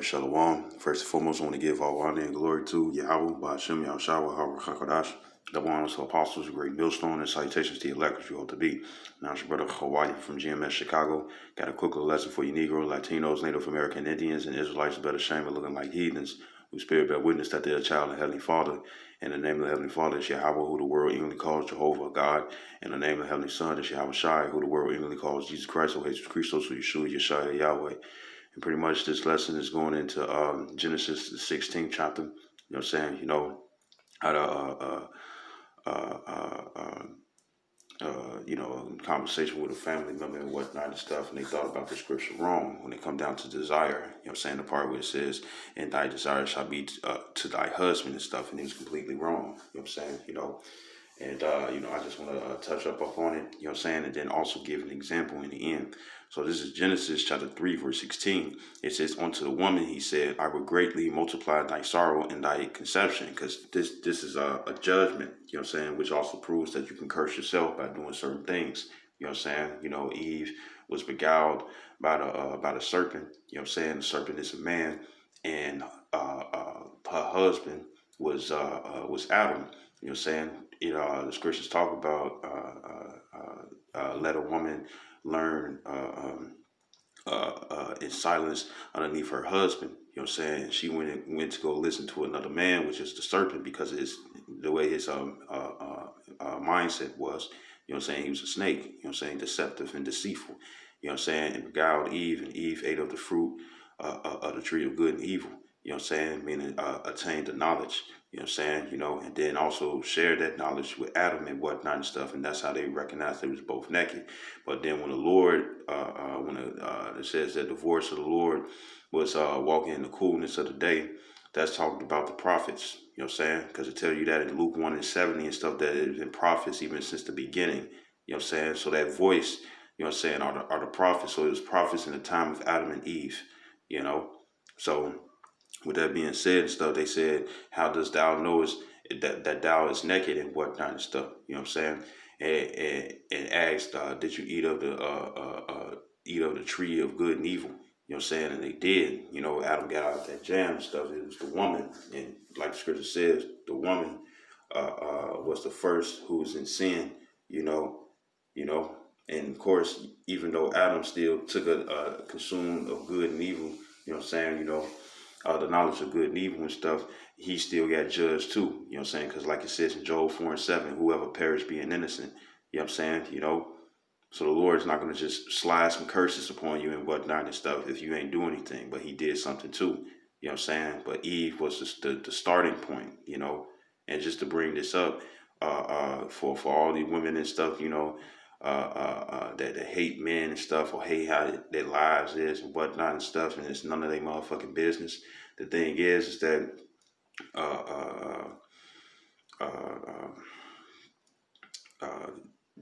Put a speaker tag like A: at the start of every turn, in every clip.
A: Shalom. First and foremost, I want to give all honor and glory to Yahweh, Ba'ashem, Yahushua, HaKadosh. Double honors to apostles, a great millstone, and salutations to the elect, which you hope to be. Now, it's your brother Hawaii from GMS Chicago. Got a quick little lesson for you Negro, Latinos, Native American Indians, and Israelites better shame of looking like heathens, who spirit bear witness that they're a child of the Heavenly Father. And the name of the Heavenly Father is Yahweh, who the world English calls Jehovah God. And the name of the Heavenly Son is Yahweh Shai, who the world English calls Jesus Christ, or Jesus Christos, or Yeshua, Yeshua, Yahweh. And pretty much this lesson is going into Genesis, the 16th chapter. You know what I'm saying? You know, how to, conversation with a family member and whatnot and stuff, and they thought about the scripture wrong when it come down to desire. You know what I'm saying? The part where it says, and thy desire shall be to thy husband and stuff, and it was completely wrong. You know what I'm saying? And, I just want to touch up on it, you know what I'm saying, and then also give an example in the end. So this is Genesis chapter 3, verse 16. It says, unto the woman, he said, I will greatly multiply thy sorrow and thy conception, because this is a judgment, you know what I'm saying, which also proves that you can curse yourself by doing certain things. You know what I'm saying? You know, Eve was beguiled by the serpent. You know what I'm saying? The serpent is a man, and her husband was Adam. You know what I'm saying? The scriptures talk about let a woman learn in silence underneath her husband. You know what I'm saying? She went to go listen to another man, which is the serpent, because it's the way his mindset was. You know what I'm saying? He was a snake. You know what I'm saying? Deceptive and deceitful. You know what I'm saying? And beguiled Eve, and Eve ate of the fruit of the tree of good and evil. You know what I'm saying? Meaning attained the knowledge. You know what I'm saying? And then also share that knowledge with Adam and whatnot and stuff. And that's how they recognized they was both naked. But then when the Lord, it says that the voice of the Lord was walking in the coolness of the day, that's talking about the prophets. You know what I'm saying? Because it tells you that in Luke 1:70 and stuff, that it's been prophets even since the beginning. You know what I'm saying? So that voice, you know what I'm saying, are the prophets. So it was prophets in the time of Adam and Eve, So with that being said and stuff, they said, how does thou knowest that thou is naked and whatnot and stuff? You know what I'm saying? And asked, did you eat of the tree of good and evil? You know what I'm saying? And they did. Adam got out of that jam and stuff. It was the woman. And like the scripture says, the woman was the first who was in sin, And of course, even though Adam still took consumed of good and evil, you know what I'm saying, the knowledge of good and evil and stuff, he still got judged too, you know what I'm saying? Because like it says in Job 4:7, whoever perished being innocent, you know what I'm saying, So the Lord is not going to just slide some curses upon you and whatnot and stuff if you ain't doing anything, but he did something too, you know what I'm saying? But Eve was just the starting point, and just to bring this up for all the women and stuff, that hate men and stuff, or hate how their lives is and whatnot and stuff, and it's none of their motherfucking business. The thing is that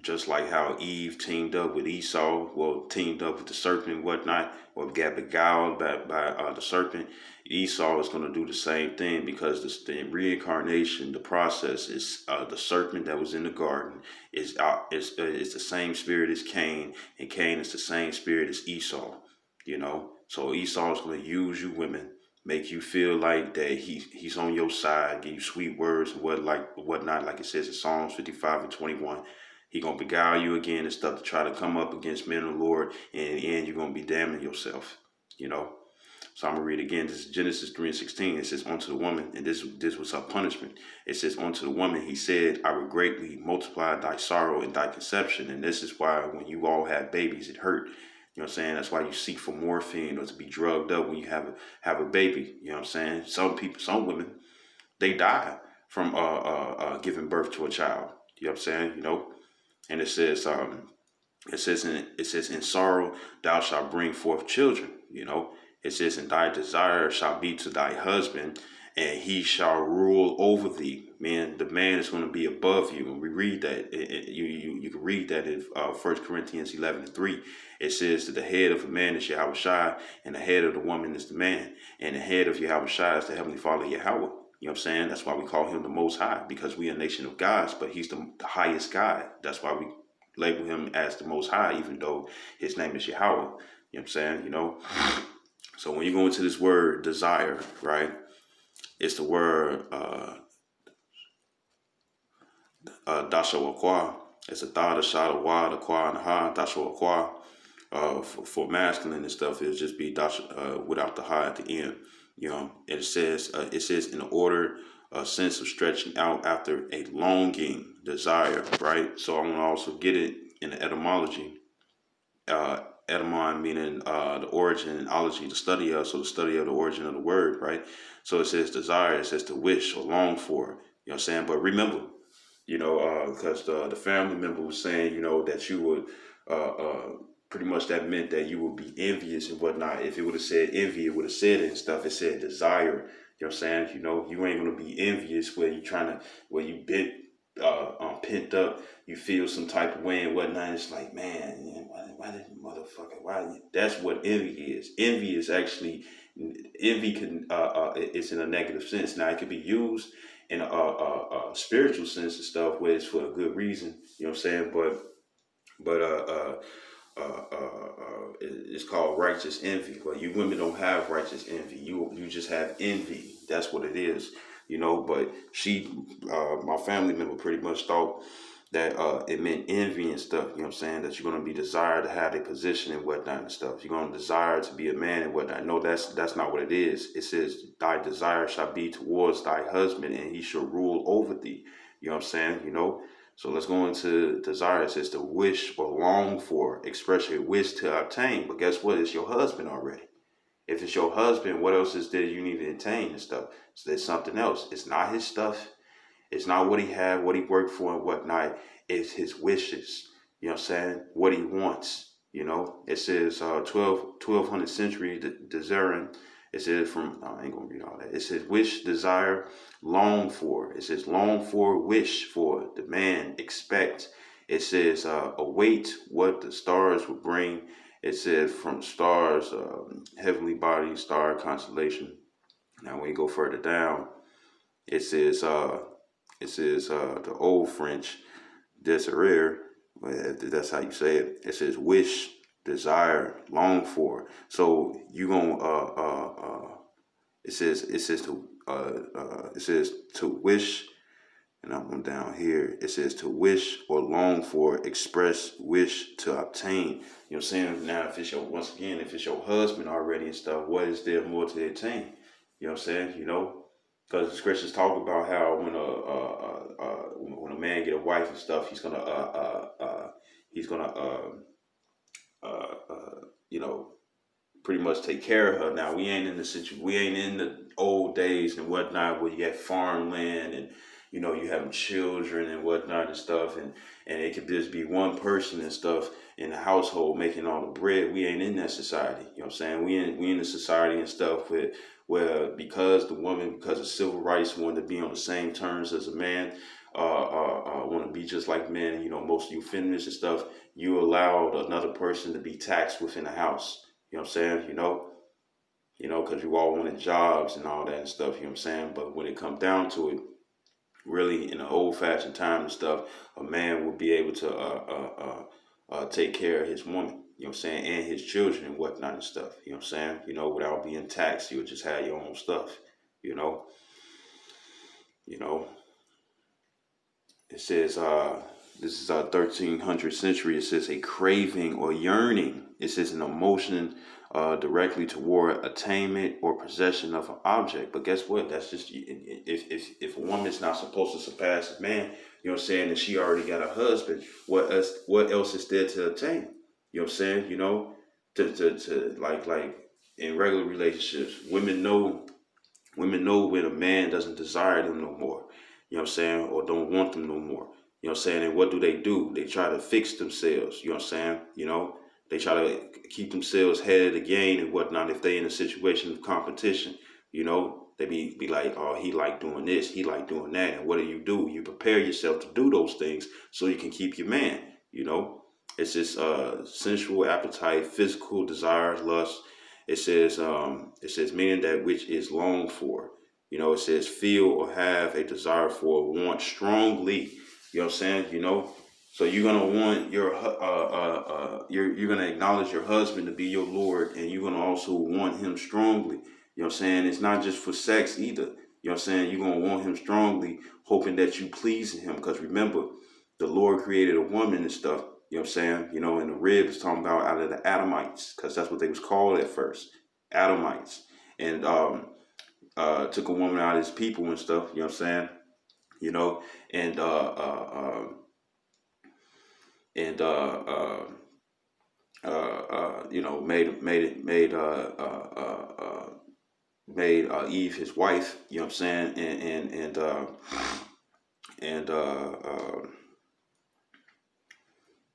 A: just like how Eve teamed up with Esau, teamed up with the serpent and whatnot, or got beguiled by the serpent, Esau is going to do the same thing, because the reincarnation, the process is the serpent that was in the garden is the same spirit as Cain, and Cain is the same spirit as Esau, So Esau is going to use you women, make you feel like that he's on your side, give you sweet words and whatnot, like it says in Psalms 55:21. He gonna beguile you again and stuff to try to come up against men of the Lord, and in the end you're gonna be damning yourself, So I'm gonna read again. This is Genesis 3:16. It says, unto the woman, and this was her punishment. It says, unto the woman, he said, I will greatly multiply thy sorrow and thy conception. And this is why when you all have babies, it hurt. You know what I'm saying? That's why you seek for morphine or to be drugged up when you have a baby. You know what I'm saying? Some women, they die from giving birth to a child. You know what I'm saying? And it says in sorrow thou shalt bring forth children. It says, and thy desire shall be to thy husband, and he shall rule over thee. Man, the man is going to be above you. And we read that. You can read that in 1 Corinthians 11:3. It says that the head of a man is Yahweh Shai, and the head of the woman is the man, and the head of Yahweh Shai is the heavenly Father Yahweh. You know what I'm saying? That's why we call him the Most High, because we are a nation of gods, but he's the highest God. That's why we label him as the Most High, even though his name is Yahweh. You know what I'm saying? So when you go into this word desire, right, it's the word dashawakwa. It's a da, the shah, the wa, the kwa, and the ha, dashawakwa. For masculine and stuff, it'll just be dash without the ha at the end. It says in order, a sense of stretching out after a longing desire, right? So I'm gonna also get it in the etymology. Etymon meaning the origin, and ology, the study of, so the study of the origin of the word, right? So it says desire, it says to wish or long for, you know what I'm saying? But remember, because the family member was saying, that you would, pretty much that meant that you would be envious and whatnot. If it would have said envy, it would have said it and stuff. It said desire, you know what I'm saying? You ain't going to be envious where you bent, pent up, you feel some type of way and whatnot. It's like, man, why did motherfucker, that's what envy is. Envy can, it's in a negative sense. Now it could be used in a spiritual sense and stuff where it's for a good reason, you know what I'm saying? But it's called righteous envy. But you women don't have righteous envy. You just have envy. That's what it is, But my family member, pretty much thought that it meant envy and stuff. You know what I'm saying? That you're gonna be desired to have a position and whatnot and stuff. You're gonna desire to be a man and whatnot. No, that's not what it is. It says, "Thy desire shall be towards thy husband, and he shall rule over thee." You know what I'm saying? So let's go into desire. It says to wish or long for, express your wish to obtain. But guess what? It's your husband already. If it's your husband, what else is there you need to attain and stuff? So there's something else. It's not his stuff. It's not what he had, what he worked for and whatnot. It's his wishes. You know what I'm saying? What he wants. It says 1200 century Deserin. It says I ain't going to read all that. It says wish, desire, long for. It says long for, wish for, demand, expect. It says await what the stars will bring. It says from stars, heavenly body, star constellation. Now when you go further down, it says the old French désir, that's how you say it. It says wish, desire, long for. So you gonna it says to wish, and I'm going down here. It says to wish or long for, express, wish to obtain. You know what I'm saying? Now if it's your husband already and stuff, what is there more to attain? You know what I'm saying? Because the scriptures talk about how when a man get a wife and stuff, he's gonna pretty much take care of her. Now we ain't in the situation. We ain't in the old days and whatnot where you had farmland and you having children and whatnot and stuff, and it could just be one person and stuff in the household making all the bread. We ain't in that society. You know what I'm saying? We in the society and stuff where because of civil rights, wanted to be on the same terms as a man, want to be just like men. Most of you feminists and stuff, you allowed another person to be taxed within the house. You know what I'm saying? Because you all wanted jobs and all that and stuff. You know what I'm saying? But when it comes down to it, really in the old-fashioned time and stuff, a man will be able to take care of his woman, you know what I'm saying, and his children and whatnot and stuff, you know what I'm saying, without being taxed. You'll just have your own stuff, you know. It says, this is our 1300th century. It says a craving or yearning. It says an emotion directly toward attainment or possession of an object. But guess what? That's just, if a woman's not supposed to surpass a man, you know what I'm saying, and she already got a husband, what else is there to attain? You know what I'm saying? To like in regular relationships, women know when a man doesn't desire them no more. You know what I'm saying? Or don't want them no more. You know what I'm saying? And what do? They try to fix themselves. You know what I'm saying? They try to keep themselves ahead of the game and whatnot. If they in a situation of competition, they be like, oh, he like doing this, he like doing that. And what do? You prepare yourself to do those things so you can keep your man. It's just sensual appetite, physical desire, lust. It says meaning that which is longed for. It says feel or have a desire for, want strongly. You know what I'm saying? So you're gonna want you're gonna acknowledge your husband to be your Lord, and you're gonna also want him strongly. You know what I'm saying? It's not just for sex either. You know what I'm saying? You're gonna want him strongly, hoping that you please him. Because remember, the Lord created a woman and stuff. You know what I'm saying? You know, and the rib is talking about out of the Adamites, because that's what they was called at first, Adamites, and took a woman out of his people and stuff. You know what I'm saying? You know, and and you know, made Eve his wife. You know what I'm saying? And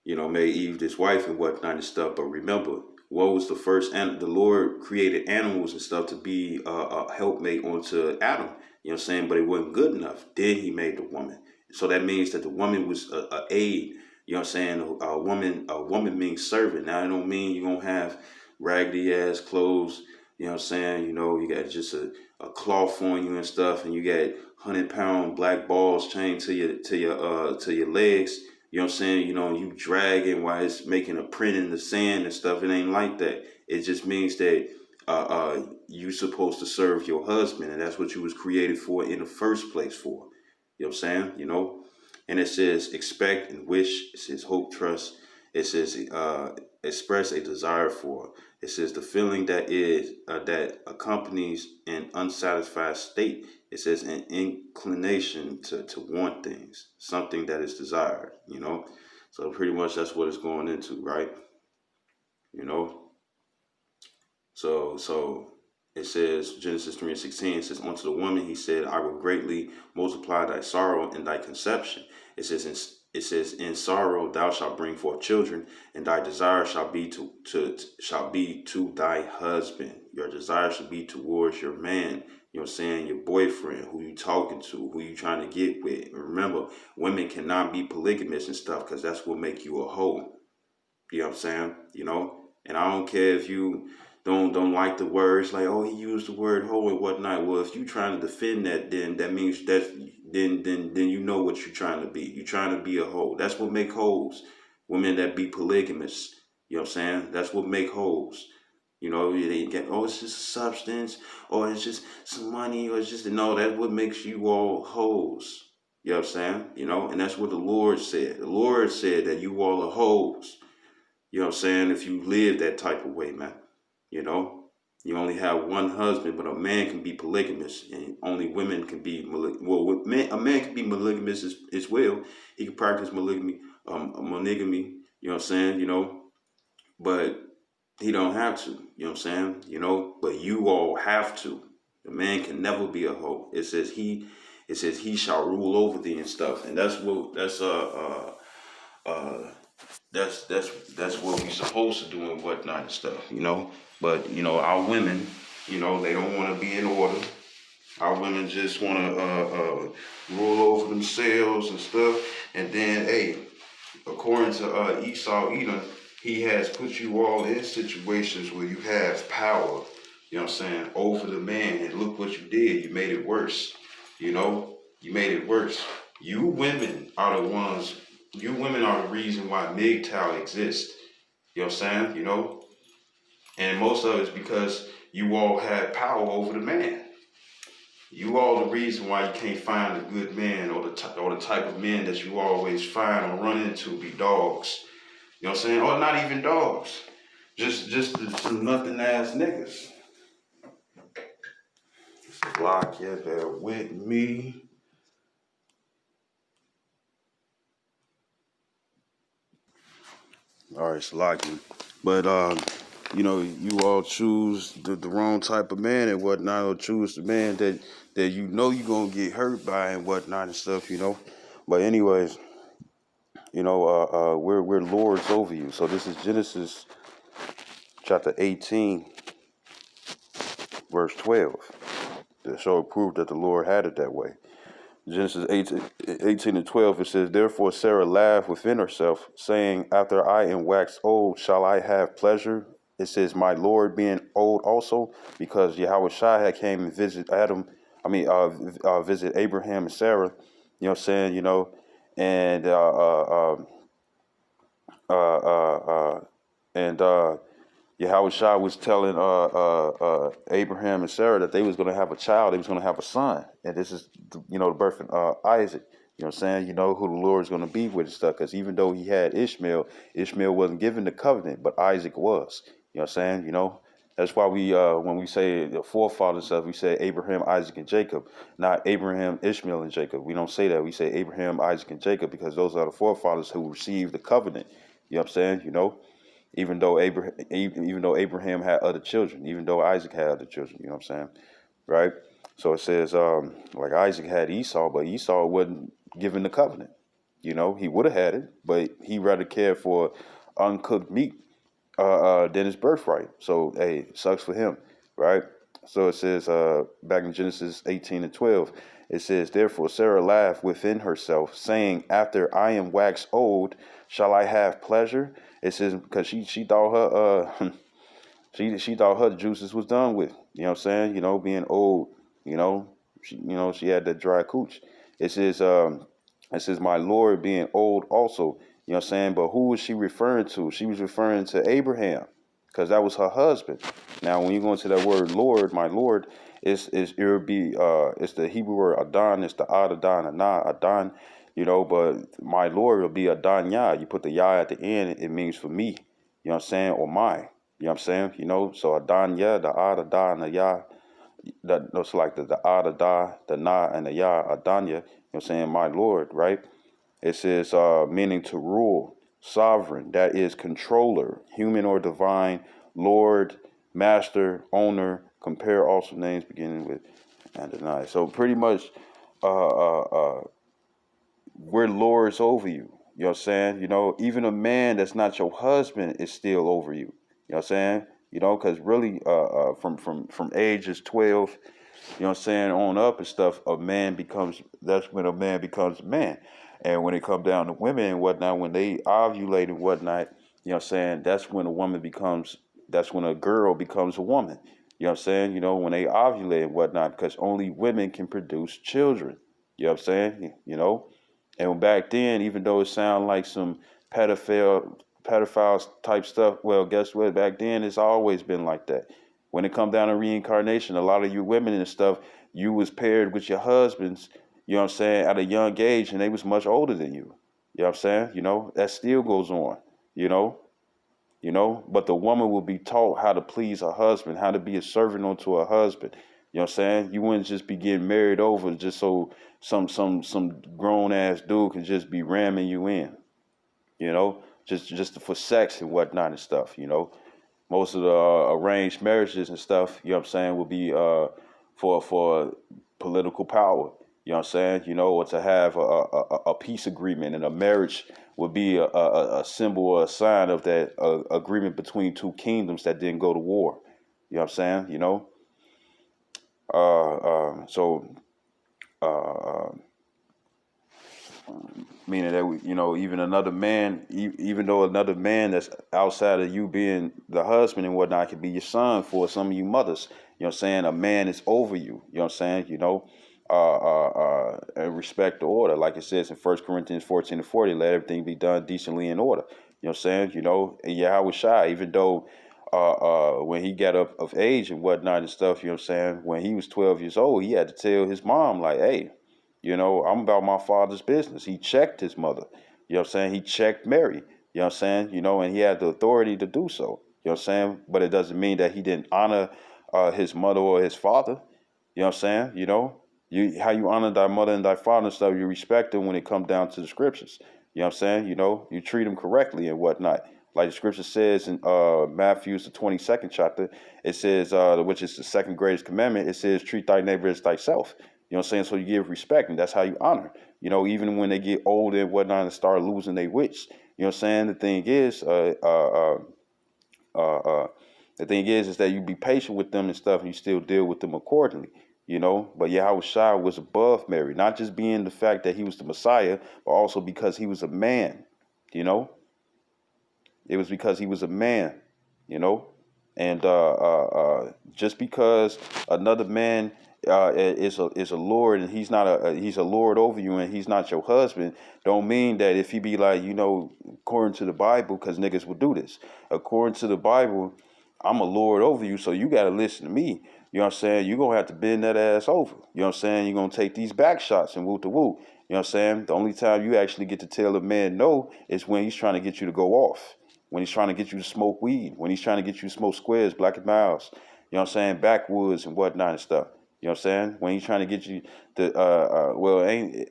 A: you know, made Eve his wife and whatnot and stuff. But remember, what was the first? And the Lord created animals and stuff to be a helpmate onto Adam. You know what I'm saying? But it wasn't good enough. Then He made the woman. So that means that the woman was a aid. You know what I'm saying? A woman means servant. Now it don't mean you're gonna have raggedy ass clothes. You know what I'm saying? You know, you got just a cloth on you and stuff, and you got 100-pound black balls chained to your legs. You know what I'm saying? You know, you dragging while it's making a print in the sand and stuff. It ain't like that. It just means that you supposed to serve your husband, and that's what you was created for in the first place for. You know what I'm saying? You know, and it says expect and wish. It says hope, trust. It says express a desire for. It says the feeling that accompanies an unsatisfied state. It says an inclination to want things, something that is desired. You know, so pretty much that's what it's going into, right? You know, so it says Genesis 3:16. It says unto the woman he said, I will greatly multiply thy sorrow and thy conception. It says in sorrow thou shalt bring forth children, and thy desire shall be to thy husband. Your desire should be towards your man. You know what I'm saying? Your boyfriend, who you talking to, who you trying to get with. Remember, women cannot be polygamous and stuff, because that's what make you a hoe. You know what I'm saying? You know, and I don't care if you don't like the words, like, oh, he used the word hoe and whatnot. Well, if you trying to defend that, then that means then you know what you're trying to be. You're trying to be a hoe. That's what make hoes. Women that be polygamous. You know what I'm saying? That's what make hoes. You know, they get, oh, it's just a substance, or it's just some money, or it's just, no, that's what makes you all hoes. You know what I'm saying? You know, and that's what the Lord said. The Lord said that you all are hoes. You know what I'm saying? If you live that type of way, man, you know, you only have one husband, but a man can be polygamous, and only women can be a man can be monogamous as well. He can practice monogamy. You know what I'm saying? You know, but he don't have to. You know what I'm saying? You know, but you all have to. The man can never be a hoe. It says he shall rule over thee and stuff, and that's what we supposed to do and whatnot and stuff, you know. But you know, our women, you know, they don't want to be in order. Our women just want to rule over themselves and stuff. And then, hey, according to Esau Edom, he has put you all in situations where you have power. You know what I'm saying, over the man. And look what you did. You made it worse. You know, you made it worse. You women are the ones. You women are the reason why MGTOW exists. You know what I'm saying? You know, and most of it is because you all had power over the man. You all the reason why you can't find a good man, or the type of men that you always find or run into be dogs. You know what I'm saying? Or not even dogs. Just some nothing ass niggas. Block, yeah, there with me. All right, Salaki. But you know, you all choose the wrong type of man and whatnot, or choose the man that you know you're gonna get hurt by and whatnot and stuff, you know. But anyways, you know, we're lords over you. So this is Genesis chapter 18, verse 12. To show proof that the Lord had it that way. Genesis 18 and 12, it says, therefore Sarah laughed within herself, saying, after I am waxed old, shall I have pleasure? It says, my Lord being old also, because Yahweh Shai had came and visit Abraham and Sarah, you know what I'm saying, you know, and And Yahweh Shah was telling Abraham and Sarah that they was going to have a child. They was going to have a son. And this is, the birth of Isaac. You know what I'm saying? You know who the Lord is going to be with and stuff. Because even though he had Ishmael, Ishmael wasn't given the covenant, but Isaac was. You know what I'm saying? That's why we, when we say the forefathers stuff, we say Abraham, Isaac, and Jacob, not Abraham, Ishmael, and Jacob. We don't say that. We say Abraham, Isaac, and Jacob because those are the forefathers who received the covenant. You know what I'm saying? Even though Abraham had other children, even though Isaac had other children, you know what I'm saying, right? So it says, like Isaac had Esau, but Esau wasn't given the covenant. He would have had it, but he rather cared for uncooked meat than his birthright. So hey, sucks for him, right? So it says back in Genesis 18:12, it says, therefore Sarah laughed within herself, saying, after I am waxed old, shall I have pleasure? It says because she thought her she thought her juices was done with. You know what I'm saying? Being old, she had that dry cooch. It says my Lord being old also. You know what I'm saying? But who was she referring to? She was referring to Abraham, because that was her husband. Now, when you go into that word Lord, my Lord, it would be it's the Hebrew word Adon, it's the Ad Adon, Adon, but my Lord will be Adon Yah. You put the Yah at the end, it means for me. You know what I'm saying? Or my. You know what I'm saying? So Adon Yah, the Ad Adon, the Yah, that's like the Ad Adon, the Na, and the Yah, Adon Yah. You know what I'm saying? My Lord, right? It says meaning to rule, sovereign, that is controller, human or divine, Lord, master, owner. Compare also names beginning with Adonai. So pretty much, we're lords over you. You know what I'm saying? Even a man that's not your husband is still over you. You know what I'm saying? Because really, from ages 12, you know what I'm saying, on up and stuff, that's when a man becomes a man. And when it comes down to women and whatnot, when they ovulate and whatnot, you know what I'm saying, that's when a girl becomes a woman. You know what I'm saying? When they ovulate and whatnot, because only women can produce children. You know what I'm saying? And back then, even though it sounded like some pedophiles type stuff, well, guess what? Back then, it's always been like that. When it come down to reincarnation, a lot of you women and stuff, you was paired with your husbands, you know what I'm saying, at a young age, and they was much older than you. You know what I'm saying? That still goes on, you know, but the woman will be taught how to please her husband, how to be a servant unto her husband. You know what I'm saying? You wouldn't just be getting married over just so some grown ass dude can just be ramming you in, just for sex and whatnot and stuff. Most of the arranged marriages and stuff, you know what I'm saying, will be for political power. You know what I'm saying? Or to have a peace agreement, and a marriage would be a symbol or a sign of that agreement between two kingdoms that didn't go to war. You know what I'm saying? So meaning that even another man, even though another man that's outside of you being the husband and whatnot could be your son for some of you mothers. You know what I'm saying? A man is over you. You know what I'm saying? And respect the order, like it says in 1 Corinthians 14:40. Let everything be done decently in order. You know what I'm saying? And Yahweh Shai, even though when he got up of age and whatnot and stuff, you know what I'm saying, when he was 12 years old, he had to tell his mom, like, hey, I'm about my father's business. He checked his mother. You know what I'm saying? He checked Mary. You know what I'm saying? And he had the authority to do so. You know what I'm saying? But it doesn't mean that he didn't honor his mother or his father. You know what I'm saying? How you honor thy mother and thy father and stuff, you respect them when it comes down to the scriptures. You know what I'm saying? You treat them correctly and whatnot. Like the scripture says in Matthew's the 22nd chapter, it says, which is the second greatest commandment, it says, treat thy neighbor as thyself. You know what I'm saying? So you give respect, and that's how you honor. Even when they get older and whatnot and start losing their wits. You know what I'm saying? The thing is that you be patient with them and stuff, and you still deal with them accordingly. But Yahweh Shai was above Mary, not just being the fact that he was the Messiah, but also because he was a man. It was because he was a man. And just because another man is a Lord, and he's not he's a Lord over you, and he's not your husband, don't mean that if he be like, according to the Bible, because niggas will do this. According to the Bible, I'm a Lord over you, so you got to listen to me. You know what I'm saying? You're going to have to bend that ass over. You know what I'm saying? You're going to take these back shots and woo to woo. You know what I'm saying? The only time you actually get to tell a man no is when he's trying to get you to go off. When he's trying to get you to smoke weed. When he's trying to get you to smoke squares, Black and Miles. You know what I'm saying? Backwoods and whatnot and stuff. You know what I'm saying? When he's trying to get you to, ain't,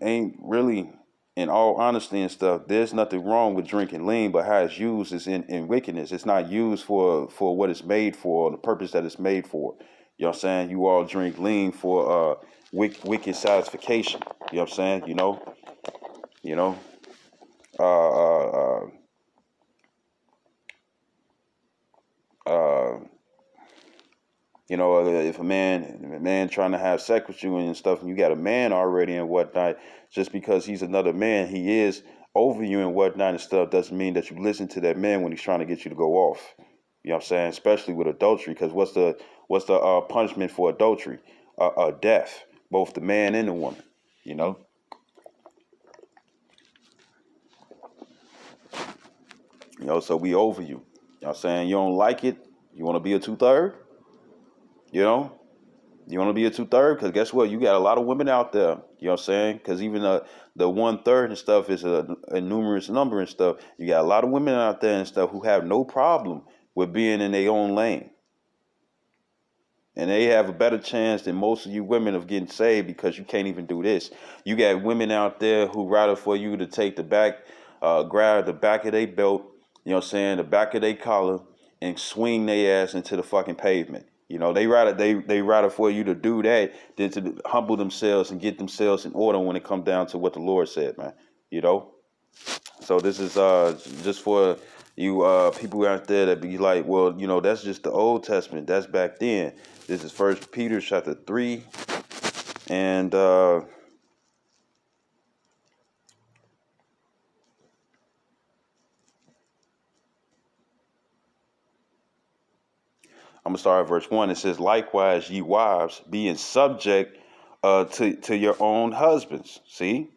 A: ain't really, in all honesty and stuff, there's nothing wrong with drinking lean, but how it's used is in wickedness. It's not used for what it's made for, or the purpose that it's made for. You know what I'm saying? You all drink lean for wicked satisfaction. You know what I'm saying? You know, uh, uh, uh, uh, if a man trying to have sex with you and stuff, and you got a man already and whatnot, just because he's another man, he is over you and whatnot and stuff, doesn't mean that you listen to that man when he's trying to get you to go off. You know what I'm saying? Especially with adultery, because what's the punishment for adultery? Death, both the man and the woman. You know. So we over you. You know what I'm saying? You don't like it. You want to be a 2/3. You know. You want to be a 2/3? Because guess what? You got a lot of women out there. You know what I'm saying? Because even the 1/3 and stuff is a numerous number and stuff. You got a lot of women out there and stuff who have no problem with being in their own lane. And they have a better chance than most of you women of getting saved because you can't even do this. You got women out there who rather for you to take the back, grab the back of their belt, you know what I'm saying, the back of their collar, and swing their ass into the fucking pavement. They rather for you to do that than to humble themselves and get themselves in order when it comes down to what the Lord said, man. You know? So this is just for you people out there that be like, well, that's just the Old Testament. That's back then. This is First Peter chapter 3, and I'm gonna start at verse 1. It says, "Likewise, ye wives, being subject to your own husbands." See,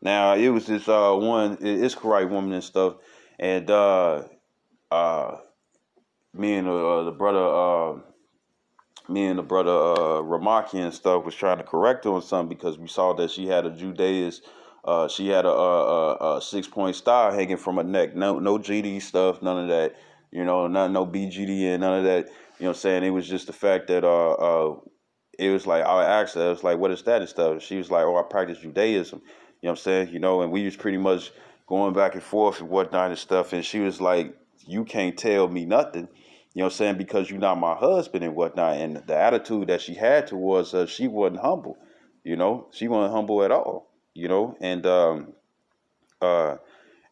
A: Now it was this one Israelite woman and stuff, and uh, me and the brother. Me and the brother Ramaki and stuff was trying to correct her on something because we saw that she had a Judaism, she had a 6-point star hanging from her neck. No GD stuff, none of that. No BGD and none of that. You know what I'm saying? It was just the fact that it was like I asked her, I was like, "What is that and stuff?" And she was like, "Oh, I practice Judaism." You know what I'm saying? And we was pretty much going back and forth and whatnot and stuff. And she was like, "You can't tell me nothing." You know what I'm saying? Because you're not my husband and whatnot. And the attitude that she had towards us, she wasn't humble. She wasn't humble at all. Uh,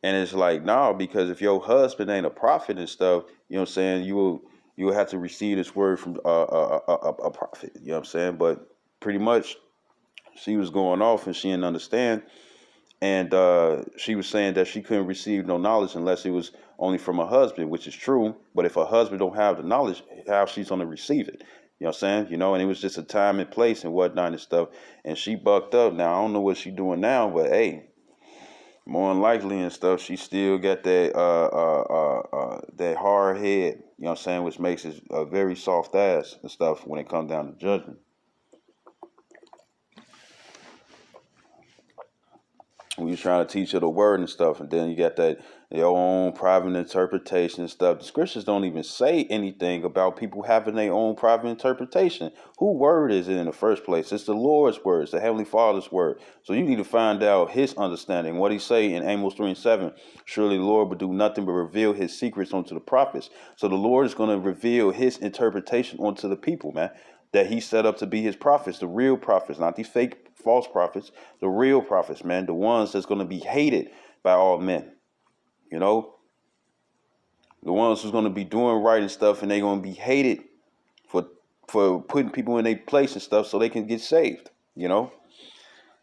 A: and it's like, nah, because if your husband ain't a prophet and stuff, you know what I'm saying, you will have to receive this word from a prophet. You know what I'm saying? But pretty much, she was going off and she didn't understand. And she was saying that she couldn't receive no knowledge unless it was only from her husband, which is true. But if her husband don't have the knowledge, how she's going to receive it? You know what I'm saying? And it was just a time and place and whatnot and stuff. And she bucked up. Now, I don't know what she doing now, but hey, more than likely and stuff, she still got that hard head, you know what I'm saying, which makes it a very soft ass and stuff when it comes down to judgment. When you're trying to teach her the word and stuff, and then you got that your own private interpretation and stuff. The scriptures don't even say anything about people having their own private interpretation. Who word is it in the first place? It's the Lord's word, it's the Heavenly Father's word. So you need to find out his understanding. What he say in Amos 3:7, surely the Lord would do nothing but reveal his secrets unto the prophets. So the Lord is going to reveal his interpretation onto the people, man, that he set up to be his prophets, the real prophets, not these fake false prophets, the real prophets, man, the ones that's going to be hated by all men, the ones who's going to be doing right and stuff, and they're going to be hated for putting people in their place and stuff so they can get saved,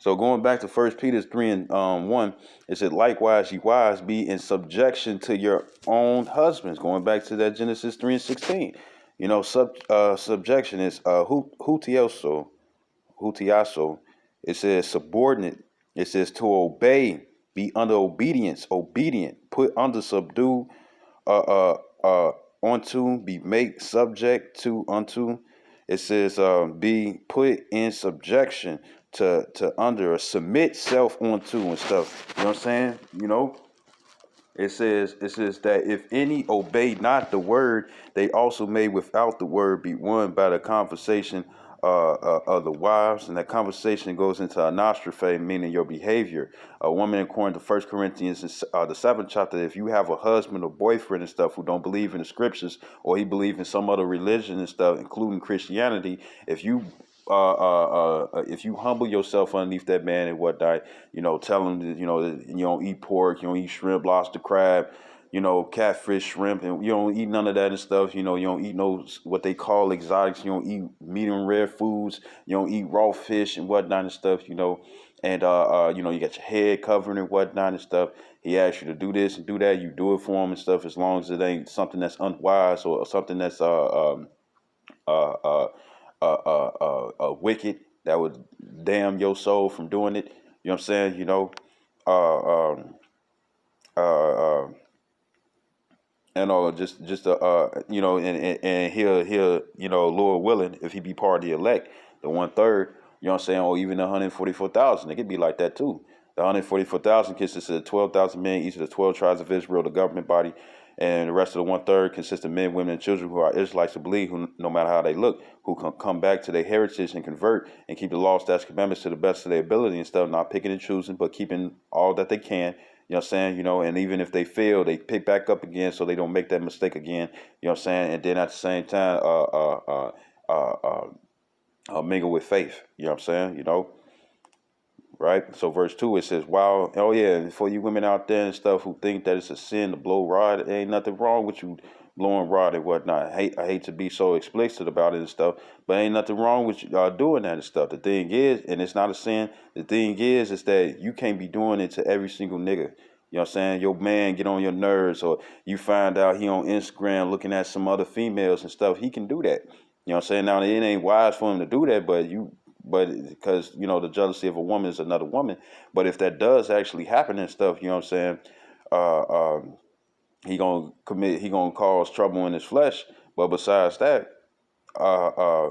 A: So going back to First Peter 3 and 1, it said, likewise, ye wives, be in subjection to your own husbands. Going back to that Genesis 3 and 16. Subjection is hutiaso. It says subordinate. It says to obey, be under obedience, obedient, put under, subdue, uh, uh, uh, unto, be made subject to, unto. It says be put in subjection to under, or submit self onto and stuff. You know what I'm saying? It says that if any obey not the word, they also may without the word be won by the conversation of the wives, and that conversation goes into anastrophe, meaning your behavior. A woman, according to First Corinthians, the 7th chapter, if you have a husband or boyfriend and stuff who don't believe in the scriptures, or he believe in some other religion and stuff, including Christianity, if you humble yourself underneath that man and whatnot, tell him that, that you don't eat pork, you don't eat shrimp, lobster, crab, catfish, shrimp, and you don't eat none of that and stuff. You don't eat no what they call exotics. You don't eat medium rare foods. You don't eat raw fish and whatnot and stuff. And you got your head covered and whatnot and stuff. He asks you to do this and do that. You do it for him and stuff, as long as it ain't something that's unwise or something that's wicked that would damn your soul from doing it. You know what I'm saying? Uh, um, uh, uh, and he'll Lord willing, if he be part of the elect, the 1/3, you know what I'm saying, or even the 144,000, it could be like that too. The 144,000 consists of 12,000 men, each of the 12 tribes of Israel, the government body, and the rest of the 1/3 consists of men, women, and children who are Israelites to believe, who, no matter how they look, who can come back to their heritage and convert and keep the law, statutes, commandments to the best of their ability and stuff, not picking and choosing, but keeping all that they can. You know what I'm saying? And even if they fail, they pick back up again so they don't make that mistake again. You know what I'm saying? And then at the same time, mingle with faith. You know what I'm saying? Right? So verse 2, it says, wow, oh yeah, for you women out there and stuff who think that it's a sin to blow rod, there ain't nothing wrong with you blowing rod and whatnot. I hate to be so explicit about it and stuff, but ain't nothing wrong with doing that and stuff. The thing is, and it's not a sin, the thing is that you can't be doing it to every single nigga. You know what I'm saying? Your man get on your nerves, or you find out he on Instagram looking at some other females and stuff, he can do that. You know what I'm saying? Now, it ain't wise for him to do that, but because, the jealousy of a woman is another woman. But if that does actually happen and stuff, you know what I'm saying? He gonna cause trouble in his flesh. But besides that, uh, uh,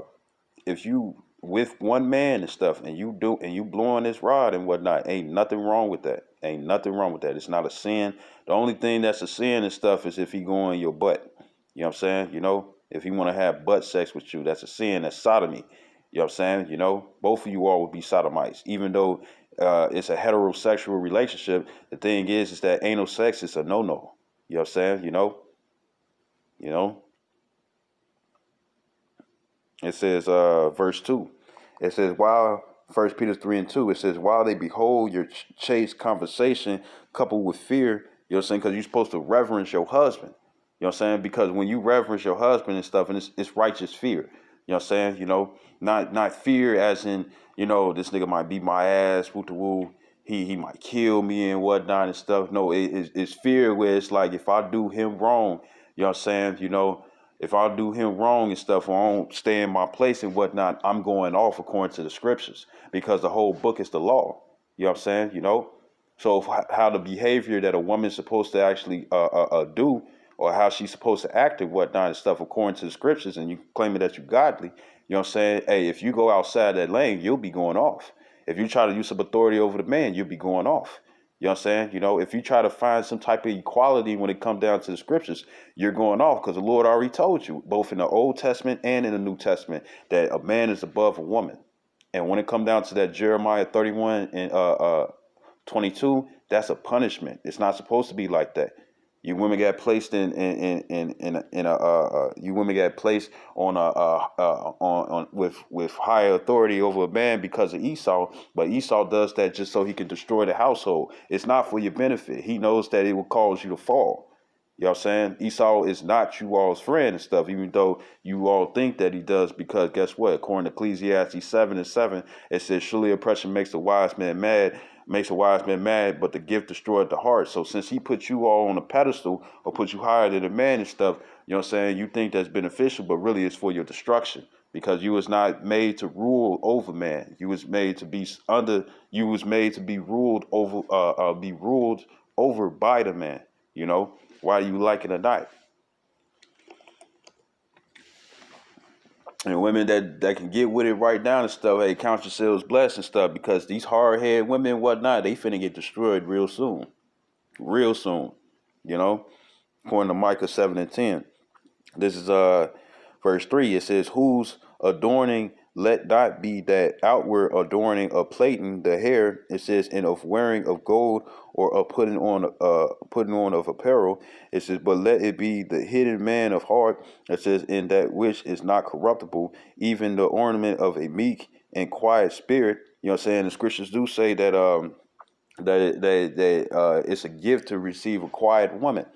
A: if you with one man and stuff, and you blowing this rod and whatnot, ain't nothing wrong with that. Ain't nothing wrong with that. It's not a sin. The only thing that's a sin and stuff is if he go in your butt. You know what I'm saying? If he want to have butt sex with you, that's a sin. That's sodomy. You know what I'm saying? Both of you all would be sodomites, even though it's a heterosexual relationship. The thing is that anal sex is a no-no. You know what I'm saying? You know. It says, verse 2. It says, while First Peter 3 and 2, it says, while they behold your chaste conversation coupled with fear, you know what I'm saying? Because you're supposed to reverence your husband. You know what I'm saying? Because when you reverence your husband and stuff, and it's righteous fear. You know what I'm saying? Not fear as in, this nigga might beat my ass, woo to woo. He might kill me and whatnot and stuff. No, it's fear where it's like, if I do him wrong, you know what I'm saying? If I do him wrong and stuff, or I don't stay in my place and whatnot, I'm going off according to the scriptures, because the whole book is the law. You know what I'm saying? So how the behavior that a woman's supposed to actually do, or how she's supposed to act and whatnot and stuff according to the scriptures, and you claiming that you're godly, you know what I'm saying? Hey, if you go outside that lane, you'll be going off. If you try to use some authority over the man, you'll be going off. You know what I'm saying? If you try to find some type of equality when it comes down to the scriptures, you're going off, because the Lord already told you, both in the Old Testament and in the New Testament, that a man is above a woman. And when it comes down to that Jeremiah 31 and 22, that's a punishment. It's not supposed to be like that. You women got placed you women got placed on with higher authority over a man because of Esau, but Esau does that just so he can destroy the household. It's not for your benefit. He knows that it will cause you to fall. You know what I'm saying? Esau is not you all's friend and stuff, even though you all think that he does, because guess what? According to Ecclesiastes 7:7, it says, surely oppression makes a wise man mad, but the gift destroyed the heart. So since he put you all on a pedestal or put you higher than a man and stuff, you know what I'm saying? You think that's beneficial, but really it's for your destruction. Because you was not made to rule over man. You was made to be you was made to be ruled over by the man, you know? Why you like it or not. And women that can get with it right now and stuff, hey, count yourselves blessed and stuff, because these hard headed women and whatnot, they finna get destroyed real soon. Real soon. You know? According to Micah 7:10. This is verse 3. It says, whose adorning let not be that outward adorning of plaiting the hair, it says, and of wearing of gold, or of putting on of apparel. It says, but let it be the hidden man of heart, it says, in that which is not corruptible, even the ornament of a meek and quiet spirit. You know what I'm saying? The scriptures do say that it's a gift to receive a quiet woman.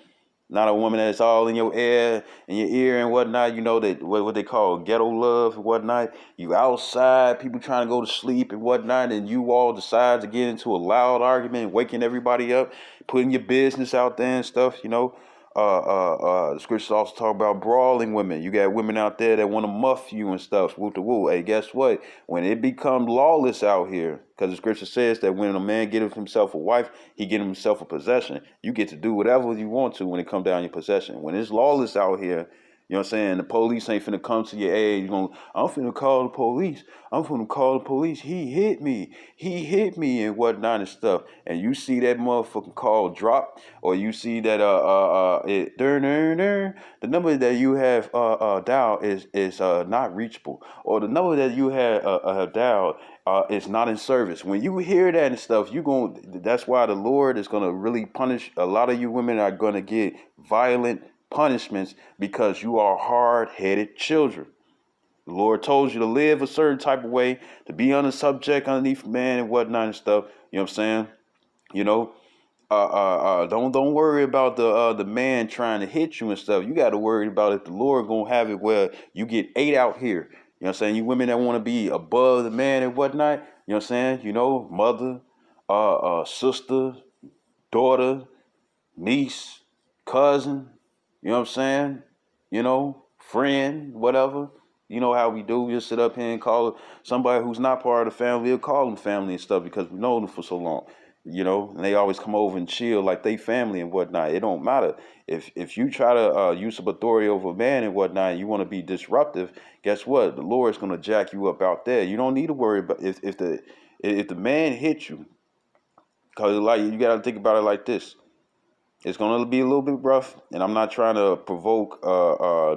A: Not a woman that's all in your ear and whatnot. You know that what they call ghetto love and whatnot. You outside, people trying to go to sleep and whatnot, and you all decide to get into a loud argument, waking everybody up, putting your business out there and stuff. You know, the scriptures also talk about brawling women. You got women out there that want to muff you and stuff. Woo to woo. Hey, guess what? When it become lawless out here, because the scripture says that when a man getteth himself a wife, he get himself a possession. You get to do whatever you want to when it come down your possession. When it's lawless out here, you know what I'm saying? The police ain't finna come to your aid. You going, I'm finna call the police. I'm finna call the police. He hit me. He hit me and whatnot and stuff. And you see that motherfucking call drop, or you see that the number that you have dialed is not reachable, or the number that you have dialed is not in service. When you hear that and stuff, that's why the Lord is gonna really punish a lot of you women. Are gonna get violent punishments because you are hard-headed children. The Lord told you to live a certain type of way, to be under subject underneath man and whatnot and stuff. You know what I'm saying? You know, don't worry about the man trying to hit you and stuff. You got to worry about if the Lord gonna have it where you get ate out here. You know what I'm saying? You women that want to be above the man and whatnot. You know what I'm saying? You know, mother, sister, daughter, niece, cousin, you know what I'm saying? You know, friend, whatever. You know how we do. We'll sit up here and call somebody who's not part of the family, we'll call them family and stuff because we know them for so long. You know, and they always come over and chill like they family and whatnot. It don't matter. If you try to use some authority over a man and whatnot, and you want to be disruptive, guess what? The Lord's gonna jack you up out there. You don't need to worry about if the man hits you, because like you gotta think about it like this. It's going to be a little bit rough, and I'm not trying to provoke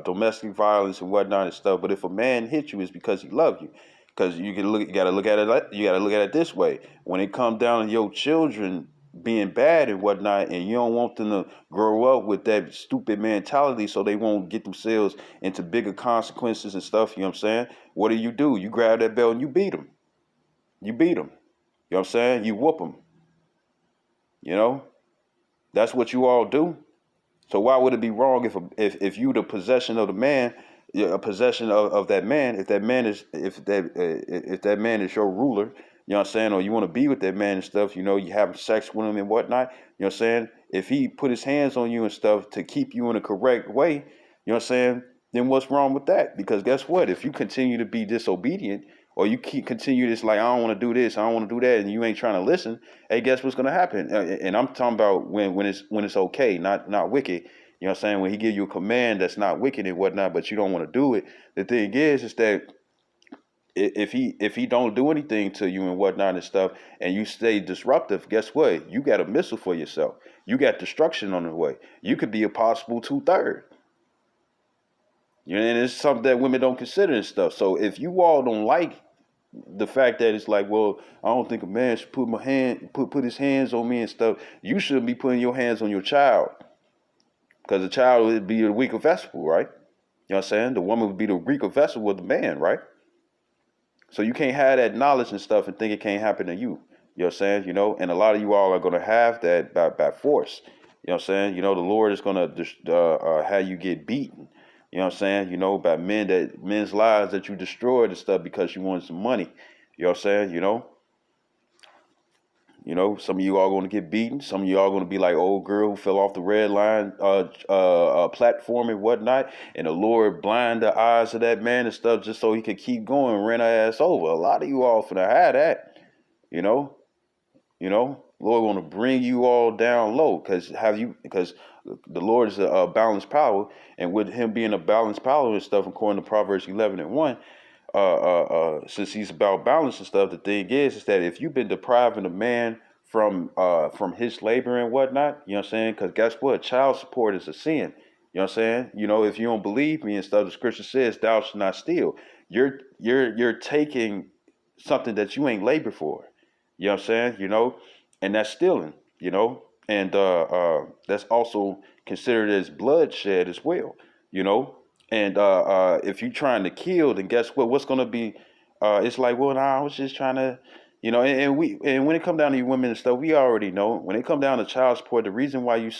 A: domestic violence and whatnot and stuff. But if a man hits you, it's because he loves you. Because you got to look at it. You got to look at it this way. When it comes down to your children being bad and whatnot, and you don't want them to grow up with that stupid mentality, so they won't get themselves into bigger consequences and stuff. You know what I'm saying? What do? You grab that belt and you beat them. You beat them. You know what I'm saying? You whoop them. You know. That's what you all do. So why would it be wrong if you the possession of the man, a possession of that man, if that man is your ruler, you know what I'm saying, or you want to be with that man and stuff, you know, you having sex with him and whatnot, you know what I'm saying? If he put his hands on you and stuff to keep you in a correct way, you know what I'm saying, then what's wrong with that? Because guess what? If you continue to be disobedient, or you continue this like, I don't want to do this, I don't want to do that, and you ain't trying to listen, hey, guess what's gonna happen? And I'm talking about when it's okay, not wicked. You know what I'm saying? When he give you a command that's not wicked and whatnot, but you don't want to do it. The thing is that if he don't do anything to you and whatnot and stuff, and you stay disruptive, guess what? You got a missile for yourself. You got destruction on the way. You could be a possible 2/3. You know, and it's something that women don't consider and stuff. So if you all don't like the fact that it's like, well, I don't think a man should put his hands on me and stuff. You shouldn't be putting your hands on your child, because the child would be the weaker vessel, right? You know what I'm saying? The woman would be the weaker vessel with the man, right? So you can't have that knowledge and stuff and think it can't happen to you. You know what I'm saying? You know, and a lot of you all are gonna have that by force. You know what I'm saying? You know, the Lord is gonna have you get beaten. You know what I'm saying? You know, by men's lives that you destroyed and stuff because you wanted some money. You know what I'm saying? Some of you are going to get beaten. Some of you are going to be like old girl who fell off the red line platform and whatnot. And the Lord blind the eyes of that man and stuff just so he could keep going and ran her ass over. A lot of you all finna have that. You know, Lord want to bring you all down low because the Lord is a balanced power, and with Him being a balanced power and stuff, according to Proverbs 11:1. Since he's about balance and stuff, the thing is that if you've been depriving a man from his labor and whatnot, you know what I'm saying? Because guess what? Child support is a sin. You know what I'm saying? If you don't believe me and stuff, the scripture says, "Thou shalt not steal." You're taking something that you ain't labor for. You know what I'm saying? And that's stealing. And that's also considered as bloodshed as well. You know, and if you're trying to kill, then guess what? What's gonna be? It's like, well, nah, I was just trying to, and when it come down to you women and stuff, we already know. When it come down to child support, the reason why you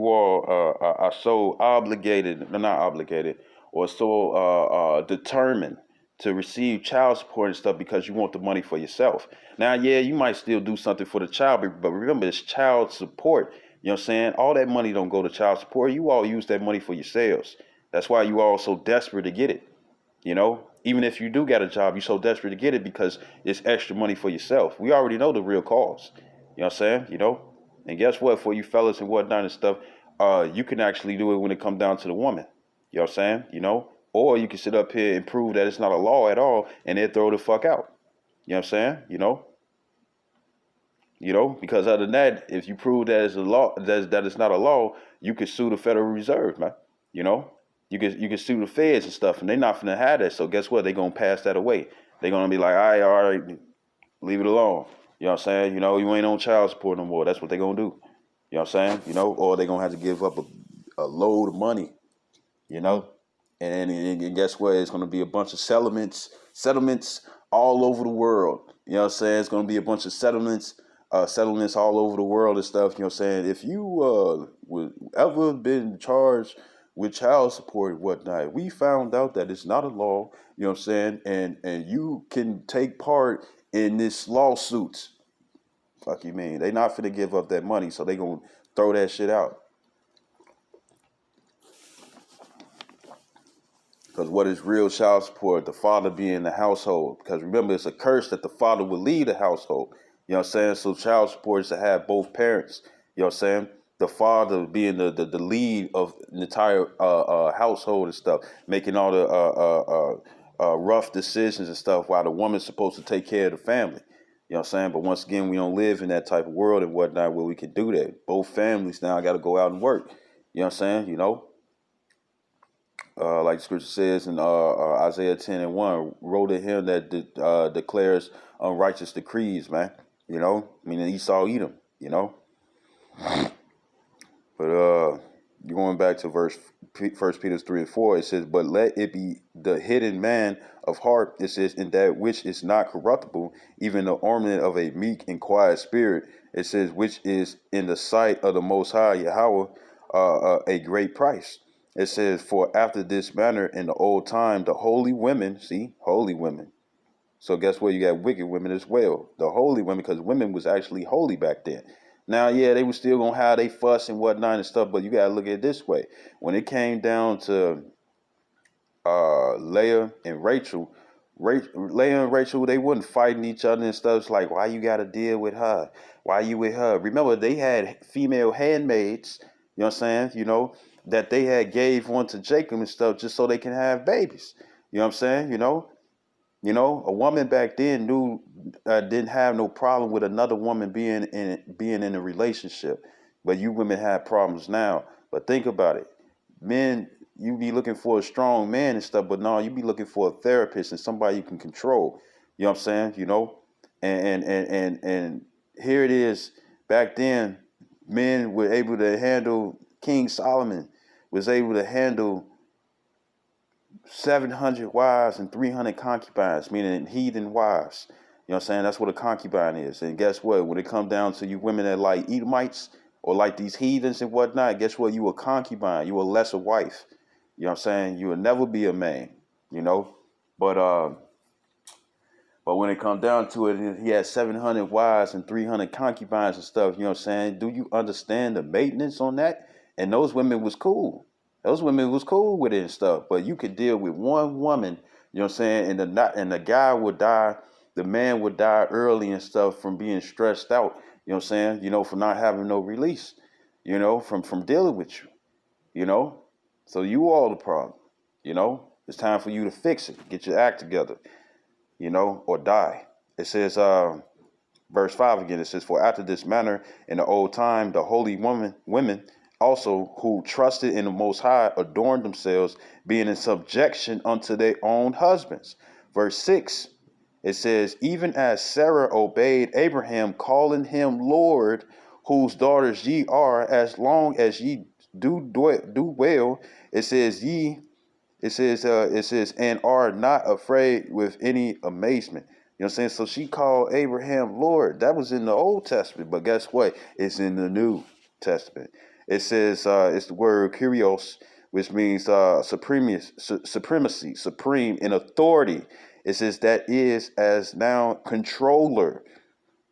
A: all are so obligated, not obligated, or so determined to receive child support and stuff because you want the money for yourself. Now, yeah, you might still do something for the child, but remember, it's child support. You know what I'm saying? All that money don't go to child support. You all use that money for yourselves. That's why you all so desperate to get it. Even if you do get a job, you're so desperate to get it because it's extra money for yourself. We already know the real cause. You know what I'm saying? And guess what? For you fellas and whatnot and stuff, you can actually do it when it comes down to the woman. You know what I'm saying? Or you can sit up here and prove that it's not a law at all and then throw the fuck out. You know what I'm saying? Because other than that, if you prove that it's a law, that it's not a law, you could sue the Federal Reserve, man. You know, you can sue the feds and stuff, and they're not finna have that. So guess what? They're gonna pass that away. They're gonna be like, all right, leave it alone. You know what I'm saying? You ain't on child support no more. That's what they're gonna do. You know what I'm saying? Or they're gonna have to give up a load of money. You know, and guess what? It's gonna be a bunch of settlements all over the world. You know what I'm saying? It's gonna be a bunch of settlements all over the world and stuff. You know what I'm saying? If you would ever been charged with child support and whatnot, we found out that it's not a law. You know what I'm saying? And you can take part in this lawsuits. Fuck you mean? They not finna give up that money, so they gonna throw that shit out. Because what is real child support? The father being in the household. Because remember, it's a curse that the father will leave the household. You know what I'm saying? So child support is to have both parents. You know what I'm saying? The father being the lead of the entire household and stuff, making all the rough decisions and stuff, while the woman's supposed to take care of the family. You know what I'm saying? But once again, we don't live in that type of world and whatnot where we can do that. Both families now got to go out and work. You know what I'm saying? Like the scripture says in Isaiah 10:1, woe to him that declares unrighteous decrees, man. Meaning Esau, Edom. But going back to First Peter 3:4, it says, "But let it be the hidden man of heart," it says, "in that which is not corruptible, even the ornament of a meek and quiet spirit," it says, "which is in the sight of the Most High Yahweh a great price." It says, "For after this manner in the old time, the holy women," see, holy women. So guess what? You got wicked women as well. The holy women, because women was actually holy back then. Now, yeah, they were still gonna have they fuss and whatnot and stuff, but you gotta look at it this way. When it came down to Leah and Rachel, Leah and Rachel, they wasn't fighting each other and stuff. It's like, why you gotta deal with her? Why you with her? Remember, they had female handmaids, you know what I'm saying? That they had gave one to Jacob and stuff just so they can have babies. You know what I'm saying? A woman back then didn't have no problem with another woman being in a relationship, but you women have problems now. But think about it, men, you be looking for a strong man and stuff, but no, you be looking for a therapist and somebody you can control. You know what I'm saying? And here it is. Back then, men were able to handle. King Solomon was able to handle 700 wives and 300 concubines, meaning heathen wives. You know what I'm saying? That's what a concubine is. And guess what? When it comes down to you women that like Edomites or like these heathens and whatnot, guess what? You a concubine. You a lesser wife. You know what I'm saying? You will never be a man, you know? But when it comes down to it, he had 700 wives and 300 concubines and stuff. You know what I'm saying? Do you understand the maintenance on that? And those women was cool. Those women was cool with it and stuff. But you could deal with one woman, you know what I'm saying? And the guy would die, the man would die early and stuff from being stressed out. You know what I'm saying? You know, from not having no release. You know, from dealing with you. You know, so you all the problem. You know, it's time for you to fix it. Get your act together. You know, or die. It says, verse 5 again, it says, for after this manner in the old time, the holy women also who trusted in the Most High adorned themselves, being in subjection unto their own husbands. Verse 6, it says, even as Sarah obeyed Abraham, calling him Lord, whose daughters ye are, as long as ye do well, it says, and are not afraid with any amazement. You know what I'm saying? So she called Abraham Lord. That was in the Old Testament, but guess what? It's in the New Testament. It says it's the word kurios, which means supremacy, supreme in authority. It says that is as now controller.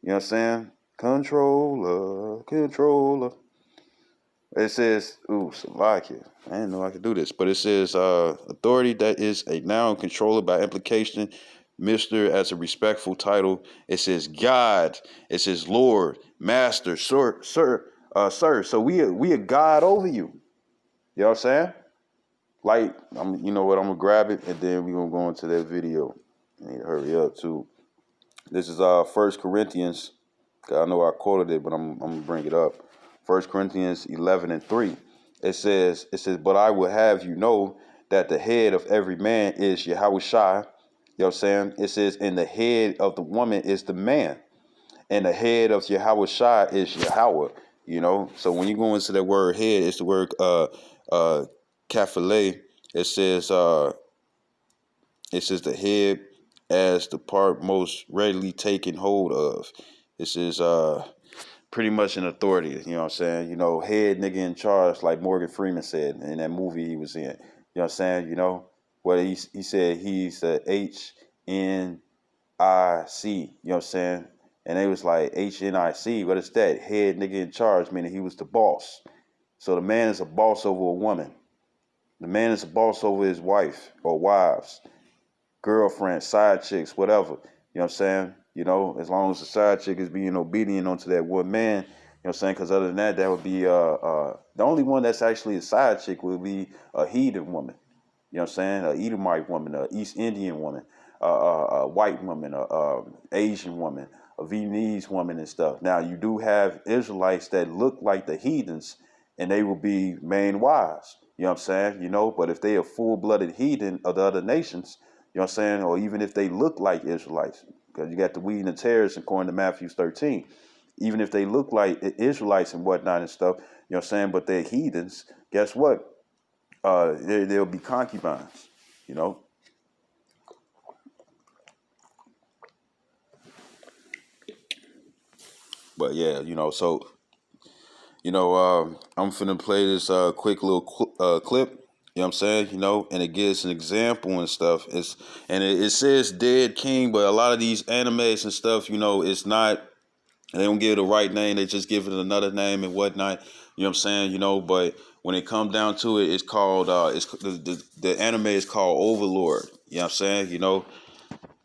A: You know what I'm saying? Controller. It says, ooh, Slovakia. I didn't know I could do this. But it says, authority that is a noun controller by implication, Mr. as a respectful title. It says God. It says Lord, Master, sir. So we a God over you. You know what I'm saying? Like, you know what? I'm gonna grab it and then we're gonna go into that video. I need to hurry up too. This is 1 Corinthians. I know I quoted it, but I'm gonna bring it up. 1 Corinthians 11:3. It says, but I will have you know that the head of every man is Yahweh Shai. You know what I'm saying? It says, and the head of the woman is the man, and the head of Yahweh Shai is Yahweh. You know, so when you go into that word head, it's the word kafale. It says the head as the part most readily taken hold of. This is pretty much an authority, you know what I'm saying? You know, head nigga in charge, like Morgan Freeman said in that movie he was in. You know what I'm saying? You know, what he said he's the HNIC, you know what I'm saying? And they was like, HNIC, what is that? Head nigga in charge, meaning he was the boss. So the man is a boss over a woman. The man is a boss over his wife or wives, girlfriend, side chicks, whatever. You know what I'm saying? You know, as long as the side chick is being obedient onto that one man, you know what I'm saying? Because other than that, that would be the only one that's actually a side chick would be a heathen woman. You know what I'm saying? A Edomite woman, a East Indian woman, a white woman, a Asian woman, a Vietnamese woman and stuff. Now, you do have Israelites that look like the heathens, and they will be main wives. You know what I'm saying? You know, but if they are full-blooded heathen of the other nations, you know what I'm saying? Or even if they look like Israelites, because you got the weed and the tares according to Matthew 13. Even if they look like Israelites and whatnot and stuff, you know what I'm saying? But they're heathens, guess what? They'll be concubines, you know. But yeah, you know, so you know, I'm finna play this quick little clip. You know what I'm saying? You know, and it gives an example and stuff. It says Dead King, but a lot of these animes and stuff, you know, it's not. They don't give it the right name. They just give it another name and whatnot. You know what I'm saying? You know, but when it comes down to it, it's called the anime is called Overlord. You know what I'm saying? You know,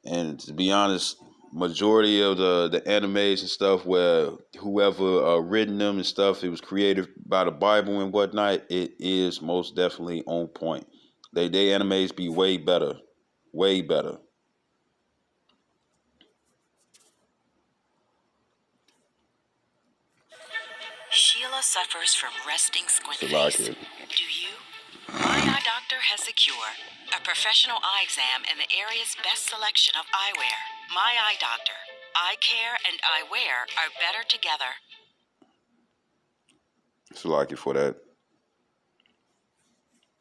A: and to be honest, majority of the animes and stuff where whoever written them and stuff, it was created by the Bible and whatnot. It is most definitely on point. They animes be way better, way better.
B: Sheila suffers from resting squint face. Do you? My Eye Doctor has Secure, a professional eye exam and the area's best selection of eyewear. My Eye Doctor. Eye care and eyewear are better together.
A: Salaki for that.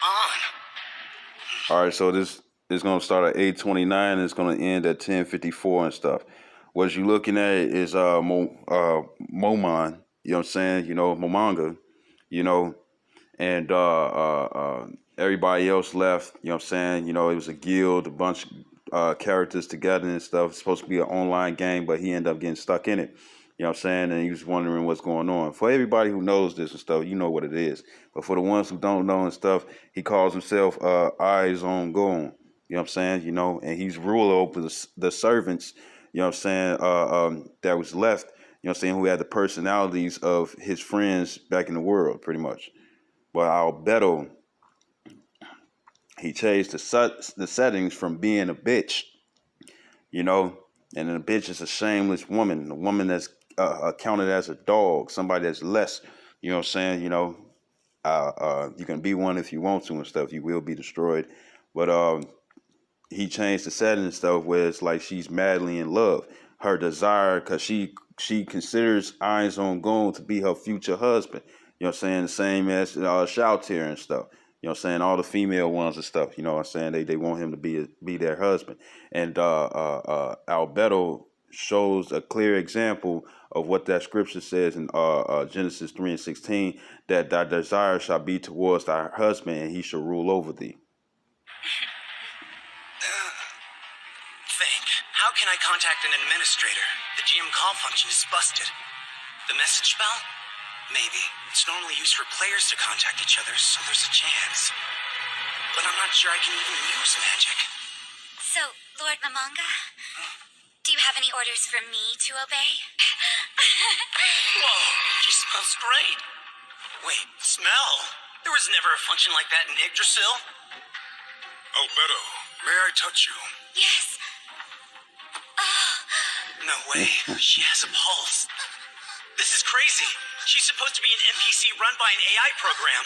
B: On.
A: All right, so this is gonna start at 8:29 and it's gonna end at 10:54 and stuff. what you looking at is Momon, you know what I'm saying? You know, Momanga, you know, and everybody else left, you know what I'm saying? You know, it was a guild, a bunch of characters together and stuff. It's supposed to be an online game, but he ended up getting stuck in it. You know what I'm saying? And he was wondering what's going on. For everybody who knows this and stuff, you know what it is. But for the ones who don't know and stuff, he calls himself Eyes on Goon. You know what I'm saying? You know, and he's ruler over the servants, you know what I'm saying, that was left, you know what I'm saying, who had the personalities of his friends back in the world, pretty much. But Albedo, he changed the settings from being a bitch, you know, and a bitch is a shameless woman, a woman that's counted as a dog, somebody that's less, you know what I'm saying, you know, you can be one if you want to and stuff, you will be destroyed. But he changed the setting and stuff where it's like she's madly in love. Her desire, because she considers Eyes on Goon to be her future husband. You know what I'm saying? The same as Shoutier and stuff. You know what I'm saying? All the female ones and stuff. You know what I'm saying? They want him to be their husband. And Albedo shows a clear example of what that scripture says in Genesis 3:16, that thy desire shall be towards thy husband, and he shall rule over thee.
B: Think. How can I contact an administrator? The GM call function is busted. The message spell? Maybe. It's normally used for players to contact each other, so there's a chance. But I'm not sure I can even use magic.
C: So, Lord Mamanga, do you have any orders for me to obey?
B: Whoa, she smells great. Wait, smell? There was never a function like that in Yggdrasil.
D: Albedo, may I touch you?
C: Yes.
B: No way. She has a pulse. This is crazy. She's supposed to be an NPC run by an AI program.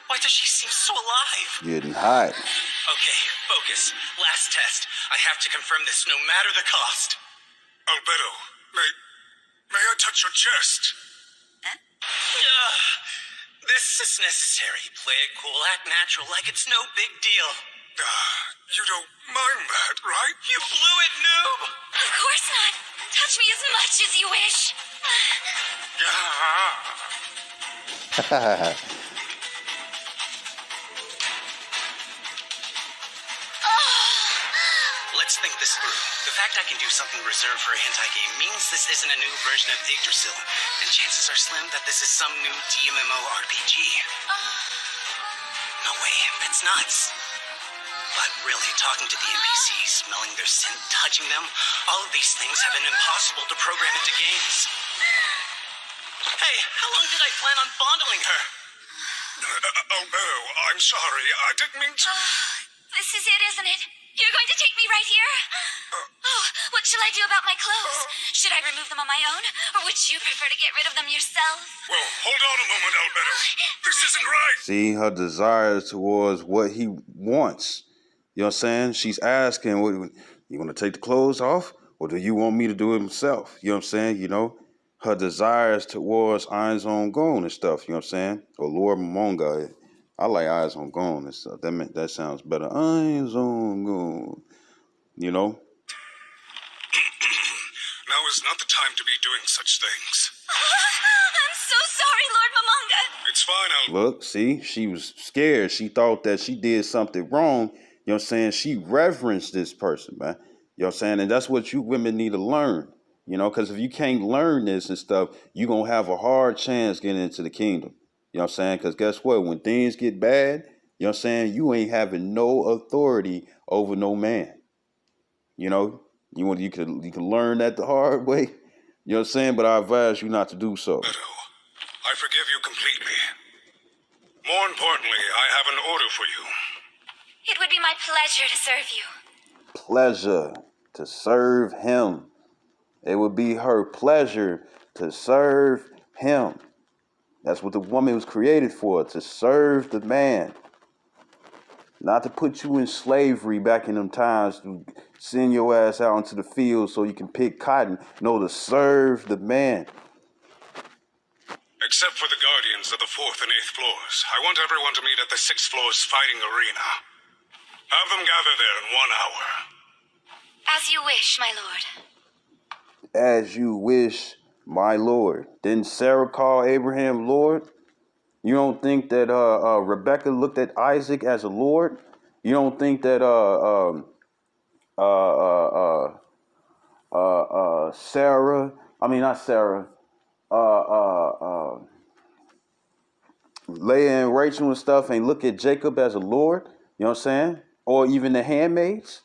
B: Why does she seem so alive?
A: Getting hot.
B: Okay, focus. Last test. I have to confirm this no matter the cost.
D: Albedo, may I touch your chest?
B: This is necessary. Play it cool, act natural, like it's no big deal.
D: You don't mind that, right?
B: You blew it, noob!
C: Of course not. Touch me as much as you wish.
B: Let's think this through. The fact I can do something reserved for a hentai game means this isn't a new version of Yggdrasil, and chances are slim that this is some new DMMO RPG. No way, that's nuts. But really, talking to the NPCs, smelling their scent, touching them, all of these things have been impossible to program into games. Hey, how long did I plan on fondling her?
D: Albedo, I'm sorry, I didn't mean to...
C: This is it, isn't it? You're going to take me right here? What shall I do about my clothes? Should I remove them on my own? Or would you prefer to get rid of them yourself?
D: Well, hold on a moment, Albedo. This isn't right.
A: See her desires towards what he wants. You know what I'm saying? She's asking, "What you want to take the clothes off, or do you want me to do it myself?" You know what I'm saying? You know, her desires towards Eyes on Goon and stuff. You know what I'm saying? Or Lord Momonga. I like Eyes on Goon and stuff. That sounds better. Eyes on Goon. You know.
D: Now is not the time to be doing such things.
C: I'm so sorry, Lord Mamanga.
D: It's fine,
A: Look, see, she was scared. She thought that she did something wrong. You know what I'm saying? She reverenced this person, man. You know what I'm saying? And that's what you women need to learn. You know, because if you can't learn this and stuff, you're going to have a hard chance getting into the kingdom. You know what I'm saying? Because guess what? When things get bad, you know what I'm saying? You ain't having no authority over no man. You know, you can learn that the hard way. You know what I'm saying? But I advise you not to do so.
D: Albedo, I forgive you completely. More importantly, I have an order for you.
C: It would be my pleasure to serve you.
A: Pleasure to serve him. It would be her pleasure to serve him. That's what the woman was created for, to serve the man. Not to put you in slavery back in them times, to send your ass out into the field so you can pick cotton. No, to serve the man.
D: Except for the guardians of the 4th and 8th floors, I want everyone to meet at the 6th floor's fighting arena. Have them gather there in 1 hour.
C: As you wish, my lord.
A: as you wish, my Lord. Didn't Sarah call Abraham Lord? You don't think that Rebecca looked at Isaac as a Lord? You don't think that Sarah, I mean not Sarah, Leah and Rachel and stuff ain't look at Jacob as a Lord? You know what I'm saying? Or even the handmaids?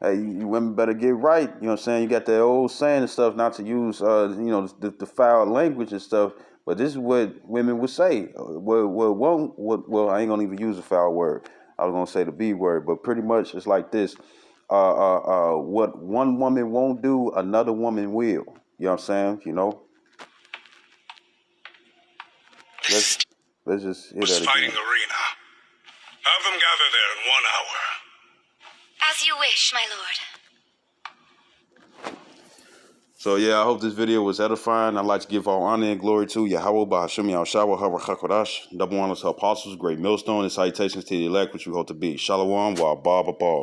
A: Hey, you women better get right. You know what I'm saying? You got that old saying and stuff, not to use, the foul language and stuff. But this is what women would say. Well, I ain't gonna even use a foul word. I was gonna say the B word, but pretty much it's like this. What one woman won't do, another woman will. You know what I'm saying? You know. Let's just hear that
D: Fighting
A: again.
D: arena. Have them gather there in 1 hour.
C: As you wish, my lord.
A: So yeah, I hope this video was edifying. I'd like to give all honor and glory to Yahweh Bahashim Yahshua HaRachakodash, double honors to apostles, great millstone, and salutations to the elect which we hope to be. Shalom wa ba ba ba.